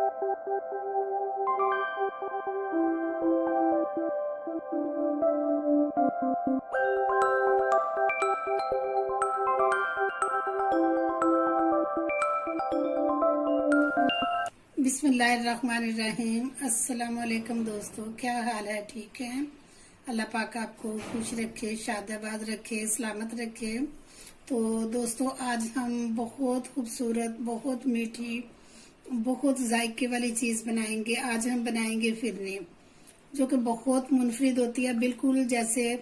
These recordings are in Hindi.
बिस्मिल्लाहिर्रहमानिर्रहीम। अस्सलाम वालेकुम दोस्तों, क्या हाल है? ठीक है? अल्लाह पाक आपको खुश रखे, शादाबाद रखे, सलामत रखे। तो दोस्तों, आज हम बहुत खूबसूरत, बहुत मीठी, बहुत जायके वाली चीज़ बनाएंगे। आज हम बनाएंगे फिरनी, जो कि बहुत मुनफरिद होती है, बिल्कुल जैसे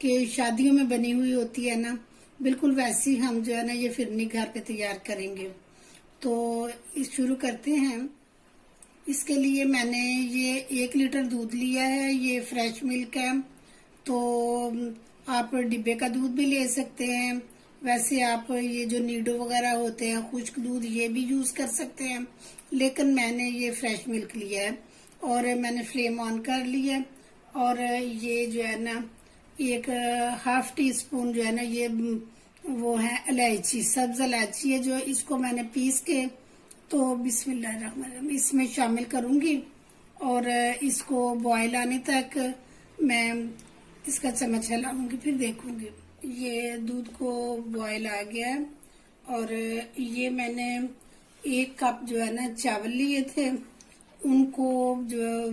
कि शादियों में बनी हुई होती है ना, बिल्कुल वैसी हम जो है ना ये फिरनी घर पे तैयार करेंगे। तो शुरू करते हैं। इसके लिए मैंने ये 1 लीटर दूध लिया है। ये फ्रेश मिल्क है, तो आप डिब्बे का दूध भी ले सकते हैं। वैसे आप ये जो नीडो वगैरह होते हैं, खुश्क दूध, ये भी यूज कर सकते हैं, लेकिन मैंने ये फ्रेश मिल्क लिया है। और मैंने फ्लेम ऑन कर लिया है। और ये जो है ना 1/2 टी-स्पून जो है ना ये वो है इलायची, सब्ज इलायची है, जो इसको मैंने पीस के तो बिस्मिल्लाहिर्रहमानिर्रहीम इसमें शामिल करूंगी। और इसको बॉयल आने तक मैं इसका चम्मच हिलाऊंगी, फिर देखूंगी। ये दूध को बॉयल आ गया है। और ये मैंने 1 कप जो है ना चावल लिए थे, उनको जो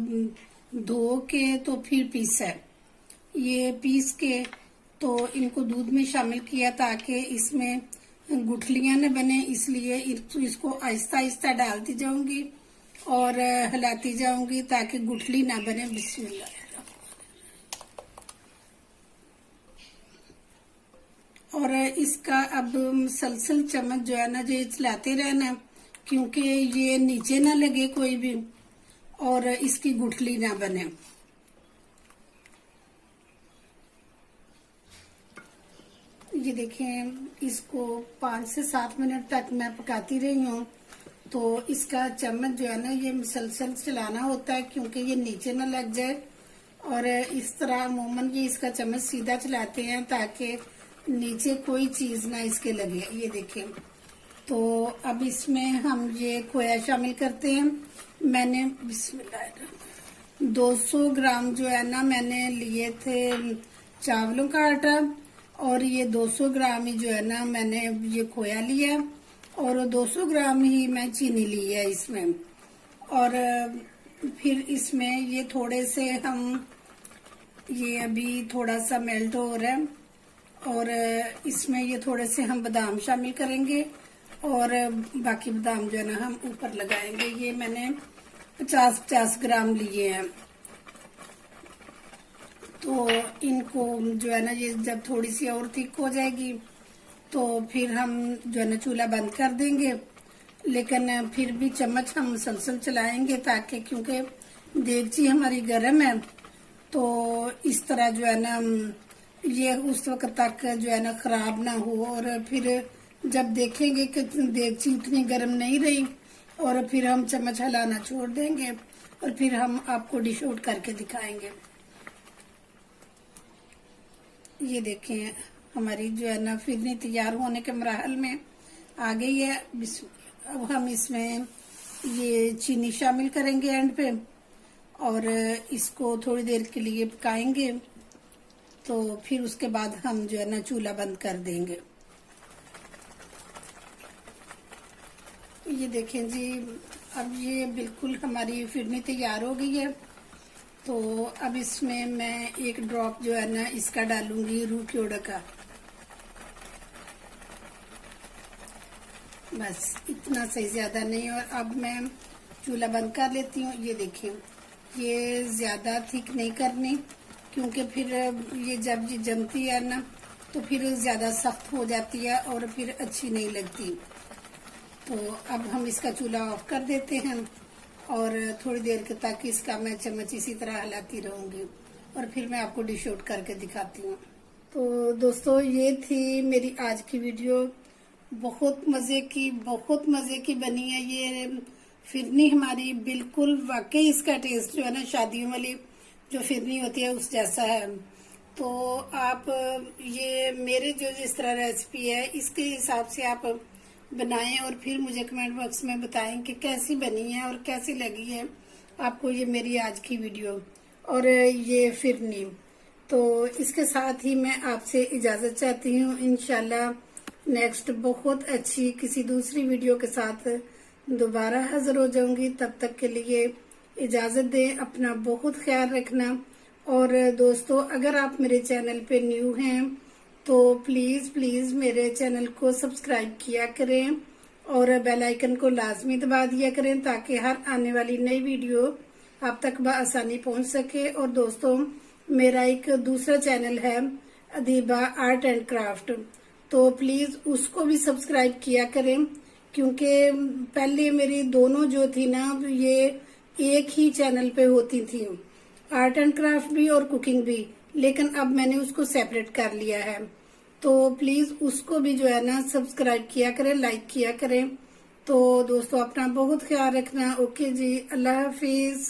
धो के तो फिर पीसा है। ये पीस के तो इनको दूध में शामिल किया ताकि इसमें गुठलियां न बने, इसलिए इसको आहिस्ता आहिस्ता डालती जाऊंगी और हिलाती जाऊंगी ताकि गुठली ना बने। बिस्मिल्लाह। और इसका अब मुसलसल चम्मच जो है ना जो चलाते रहना, क्योंकि ये नीचे ना लगे कोई भी और इसकी गुठली ना बने। ये देखें, इसको 5 से 7 मिनट तक मैं पकाती रही हूँ। तो इसका चम्मच जो है ना ये मुसलसल चलाना होता है, क्योंकि ये नीचे ना लग जाए। और इस तरह अमूमन ये इसका चम्मच सीधा चलाते हैं ताकि नीचे कोई चीज ना इसके लगे। ये देखें, तो अब इसमें हम ये खोया शामिल करते हैं। मैंने बिस्मिल्लाह 200 ग्राम जो है ना मैंने लिए थे चावलों का आटा, और ये 200 ग्राम ही जो है ना मैंने ये खोया लिया, और 200 ग्राम ही मैं चीनी ली है इसमें। और फिर इसमें ये थोड़े से हम ये अभी थोड़ा सा मेल्ट हो रहा है, और इसमें ये थोड़े से हम बादाम शामिल करेंगे, और बाकी बादाम जो है ना हम ऊपर लगाएंगे। ये मैंने 50-50 ग्राम लिए हैं। तो इनको जो है ना ये जब थोड़ी सी और थिक हो जाएगी तो फिर हम जो है ना चूल्हा बंद कर देंगे, लेकिन फिर भी चम्मच हम मुसलसल चलाएंगे ताकि, क्योंकि देगची हमारी गर्म है, तो इस तरह जो है ना ये उस वक्त तक जो है ना खराब ना हो। और फिर जब देखेंगे कि देगची उतनी गर्म नहीं रही, और फिर हम चम्मच हिलाना छोड़ देंगे, और फिर हम आपको डिश आउट करके दिखाएंगे। ये देखें, हमारी जो है ना फिरनी तैयार होने के मराहल में आ गई है। अब हम इसमें ये चीनी शामिल करेंगे एंड पे, और इसको थोड़ी देर के लिए पकाएंगे। तो फिर उसके बाद हम जो है ना चूल्हा बंद कर देंगे। ये देखें जी, अब ये बिल्कुल हमारी फिरनी तैयार हो गई है। तो अब इसमें मैं 1 ड्रॉप जो है ना इसका डालूंगी रूह क्योड़ा का, बस इतना सही, ज्यादा नहीं। और अब मैं चूल्हा बंद कर लेती हूँ। ये देखें, ये ज्यादा थिक नहीं करनी, क्योंकि फिर ये जब ये जमती है ना तो फिर ज्यादा सख्त हो जाती है और फिर अच्छी नहीं लगती। तो अब हम इसका चूल्हा ऑफ कर देते हैं, और थोड़ी देर के तक इसका मैं चम्मच इसी तरह हिलाती रहूंगी, और फिर मैं आपको डिश आउट करके दिखाती हूँ। तो दोस्तों, ये थी मेरी आज की वीडियो। बहुत मजे की बनी है ये फिरनी हमारी। बिल्कुल वाकई इसका टेस्ट जो है ना शादियों वाली जो फिरनी होती है उस जैसा है। तो आप ये मेरे जो जिस तरह रेसिपी है इसके हिसाब से आप बनाएं और फिर मुझे कमेंट बॉक्स में बताएं कि कैसी बनी है और कैसी लगी है आपको ये मेरी आज की वीडियो और ये फिरनी। तो इसके साथ ही मैं आपसे इजाजत चाहती हूँ। इंशाल्लाह नेक्स्ट बहुत अच्छी किसी दूसरी वीडियो के साथ दोबारा हाजिर हो जाऊंगी। तब तक के लिए इजाजत दें, अपना बहुत ख्याल रखना। और दोस्तों, अगर आप मेरे चैनल पे न्यू हैं तो प्लीज मेरे चैनल को सब्सक्राइब किया करें और बेल आइकन को लाजमी दबा दिया करें ताकि हर आने वाली नई वीडियो आप तक बआसानी पहुंच सके। और दोस्तों, मेरा एक दूसरा चैनल है अदीबा आर्ट एंड क्राफ्ट, तो प्लीज उसको भी सब्सक्राइब किया करें, क्योंकि पहले मेरी दोनों जो थी ना ये एक ही चैनल पे होती थी, आर्ट एंड क्राफ्ट भी और कुकिंग भी, लेकिन अब मैंने उसको सेपरेट कर लिया है। तो प्लीज उसको भी जो है ना सब्सक्राइब किया करें, लाइक किया करें। तो दोस्तों, अपना बहुत ख्याल रखना। ओके जी, अल्लाह हाफिज।